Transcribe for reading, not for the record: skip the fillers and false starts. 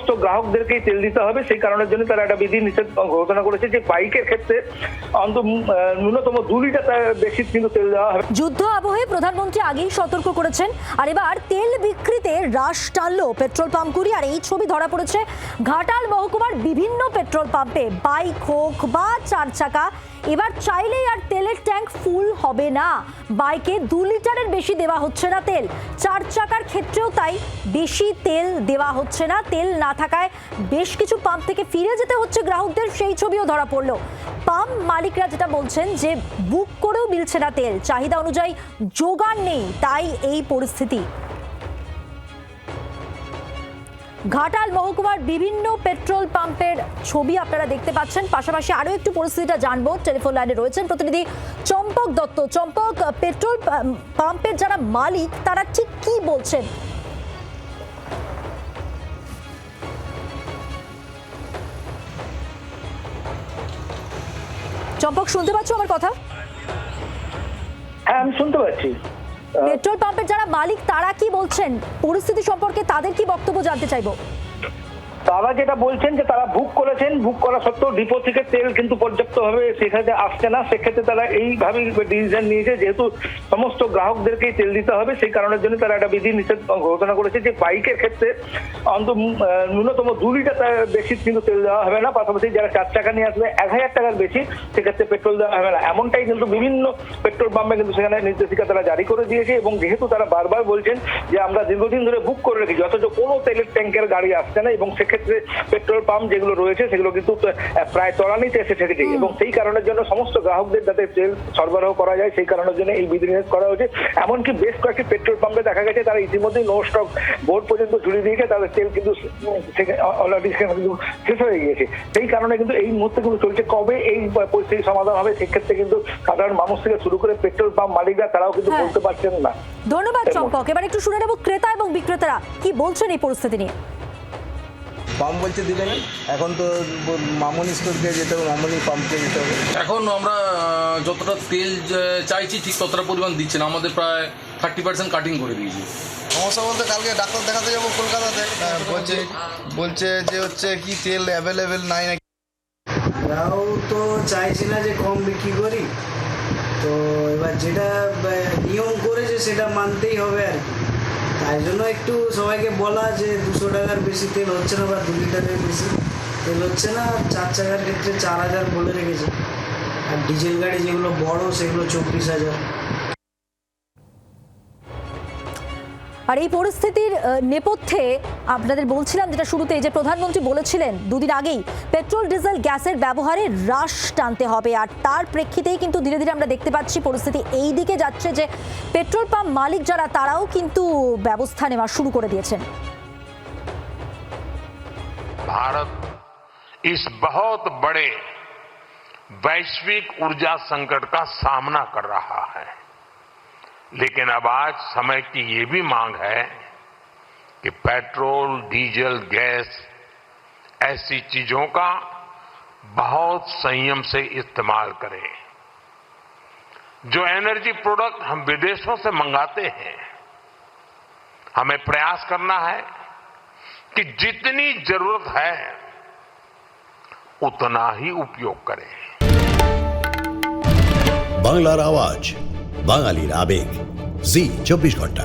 সমস্ত গ্রাহকদেরকেই তেল দিতে হবে। সেই কারণের জন্য তারা একটা বিধি নিষেধ ঘোষণা করেছে যে বাইকের ক্ষেত্রে ন্যূনতম 2 লিটার বেশি কিন্তু তেল দেওয়া হবে। যুদ্ধ আবহে প্রধানমন্ত্রী আগেই সতর্ক করেছেন, আর এবার তেল বিক্রিতে হ্রাস টানলো পেট্রোল পাম্পগুলি। আর এই ছবি ধরা পড়েছে ঘাটাল মহকুমার বিভিন্ন পেট্রোল পাম্পে। বাইক হোক বা 4 চাকা, এবার চাইলেই আর তেলের ট্যাঙ্ক ফুল হবে না। বাইকে 2 লিটারের বেশি দেওয়া হচ্ছে না তেল, 4 চাকার ক্ষেত্রেও তাই বেশি তেল দেওয়া হচ্ছে না। তেল না থাকায় বেশ কিছু পাম্প থেকে ফিরে যেতে হচ্ছে গ্রাহকদের, সেই ছবিও ধরা পড়লো। পাম্প মালিকরা যেটা বলছেন যে বুক করেও মিলছে না তেল, চাহিদা অনুযায়ী জোগান নেই, তাই এই পরিস্থিতি। ঘাটাল মহকুমার বিভিন্ন পেট্রোল পাম্পের ছবি আপনারা দেখতে পাচ্ছেন। পাশাপাশি আরো একটু পরিস্থিতিটা জানবো। টেলিফোন লাইনে রয়েছেন প্রতিনিধি চম্পক দত্ত। চম্পক, পেট্রোল পাম্পের যারা মালিক তারা ঠিক কি বলছেন? চম্পক, শুনতে পাচ্ছ আমার কথা? হ্যাঁ, আমি শুনতে পাচ্ছি। পেট্রোল পাম্পের যারা মালিক তারা কি বলছেন পরিস্থিতি সম্পর্কে, তাদের কি বক্তব্য জানতে চাইবো। তারা যেটা বলছেন যে তারা বুক করেছেন, বুক করা সত্ত্বেও ডিপো থেকে তেল কিন্তু পর্যাপ্তভাবে সেখানে আসছে না। সেক্ষেত্রে তারা এইভাবেই ডিসিশন নিয়েছে, যেহেতু সমস্ত গ্রাহকদেরকেই তেল দিতে হবে, সেই কারণের জন্য তারা একটা বিধি নিষেধ ঘোষণা করেছে যে বাইকের ক্ষেত্রে ন্যূনতম 2 লিটার বেশি কিন্তু তেল দেওয়া হবে না। পাশাপাশি যারা 4 চাকা নিয়ে আসবে 1000 টাকার বেশি সেক্ষেত্রে পেট্রোল দেওয়া হবে না। এমনটাই কিন্তু বিভিন্ন পেট্রোল পাম্পে কিন্তু সেখানে নির্দেশিকা তারা জারি করে দিয়েছে। এবং যেহেতু তারা বারবার বলছেন যে আমরা দীর্ঘদিন ধরে বুক করে রেখেছি, অথচ কোনো তেলের ট্যাঙ্কের গাড়ি আসছে না, এবং সেক্ষেত্রে পেট্রোল পাম্প যেগুলো রয়েছে সেগুলো কিন্তু প্রায় তলানিতে এসে ঠেকেছে। এবং সেই কারণের জন্য সমস্ত গ্রাহকদের যাতে তেল সরবরাহ করা যায় সেই কারণের জন্য এই বিধি নিষেধ করা হয়েছে। এমনকি বেশ কয়েকটি পেট্রোল পাম্পে দেখা গেছে তারা ইতিমধ্যেই নো স্টক বোর্ড পর্যন্ত ঝুলিয়ে দিয়েছে, তাদের তেল কিন্তু অলরেডি শেষ হয়ে গিয়েছে। সেই কারণে কিন্তু এই মুহূর্তে কিন্তু চলছে কবে এই পরিস্থিতি সমাধান হবে। সেক্ষেত্রে কিন্তু সাধারণ মানুষ থেকে শুরু করে পেট্রোল পাম্প মালিকরা তারাও কিন্তু বলতে পারছেন না। ধন্যবাদ চম্পক। এবার একটু শুনে নেব ক্রেতা এবং বিক্রেতারা কি বলছেন এই পরিস্থিতি নিয়ে। পাম্প বলছে দিবে না, এখন তো মামনি স্টোরকে যেতে হবে, মামনি পাম্পকে যেতে হবে। এখন আমরা যতটা তেল চাইছি ঠিক ততটা পরিমাণ দিচ্ছে না, আমাদের প্রায় 30% কাটিং করে দিয়েছি। সমস্যা বলতে কালকে ডাক্তার দেখাতে যাবো কলকাতাতে, বলছে যে হচ্ছে কি তেল অ্যাভেলেবেল নাই নাকি। আমরাও তো চাইছি না যে কম বিক্রি করি, তো এবার যেটা নিয়ম করেছে সেটা মানতেই হবে আর কি। তাই জন্য একটু সবাইকে বলা যে 200 টাকার বেশি তেল হচ্ছে না, বা 2 লিটারের বেশি তেল হচ্ছে না। 4 চাকার ক্ষেত্রে 4000 বলে রেখেছে, আর ডিজেল গাড়ি যেগুলো বড় সেগুলো 24,000। আর এই পরিস্থিতির নেপথ্যে আপনাদের বলছিলাম যেটা শুরুতে, যে প্রধানমন্ত্রী বলেছিলেন 2 দিন আগেই পেট্রোল ডিজেল গ্যাসের ব্যবহারে হ্রাস টানতে হবে। আর তার প্রেক্ষিতেই কিন্তু ধীরে ধীরে আমরা দেখতে পাচ্ছি পরিস্থিতি এই দিকে যাচ্ছে যে পেট্রোল পাম্প মালিক যারা তারাও কিন্তু ব্যবস্থা নেওয়া শুরু করে দিয়েছেন। भारत इस बहुत बड़े वैश्विक ऊर्जा संकट का सामना कर रहा है, लेकिन अब आज समय की ये भी मांग है कि पेट्रोल, डीजल, गैस ऐसी चीजों का बहुत संयम से इस्तेमाल करें। जो एनर्जी प्रोडक्ट हम विदेशों से मंगाते हैं, हमें प्रयास करना है कि जितनी जरूरत है उतना ही उपयोग करें। বাংলার আওয়াজ, বাঙালির আবেগ, জি 24 ঘন্টা।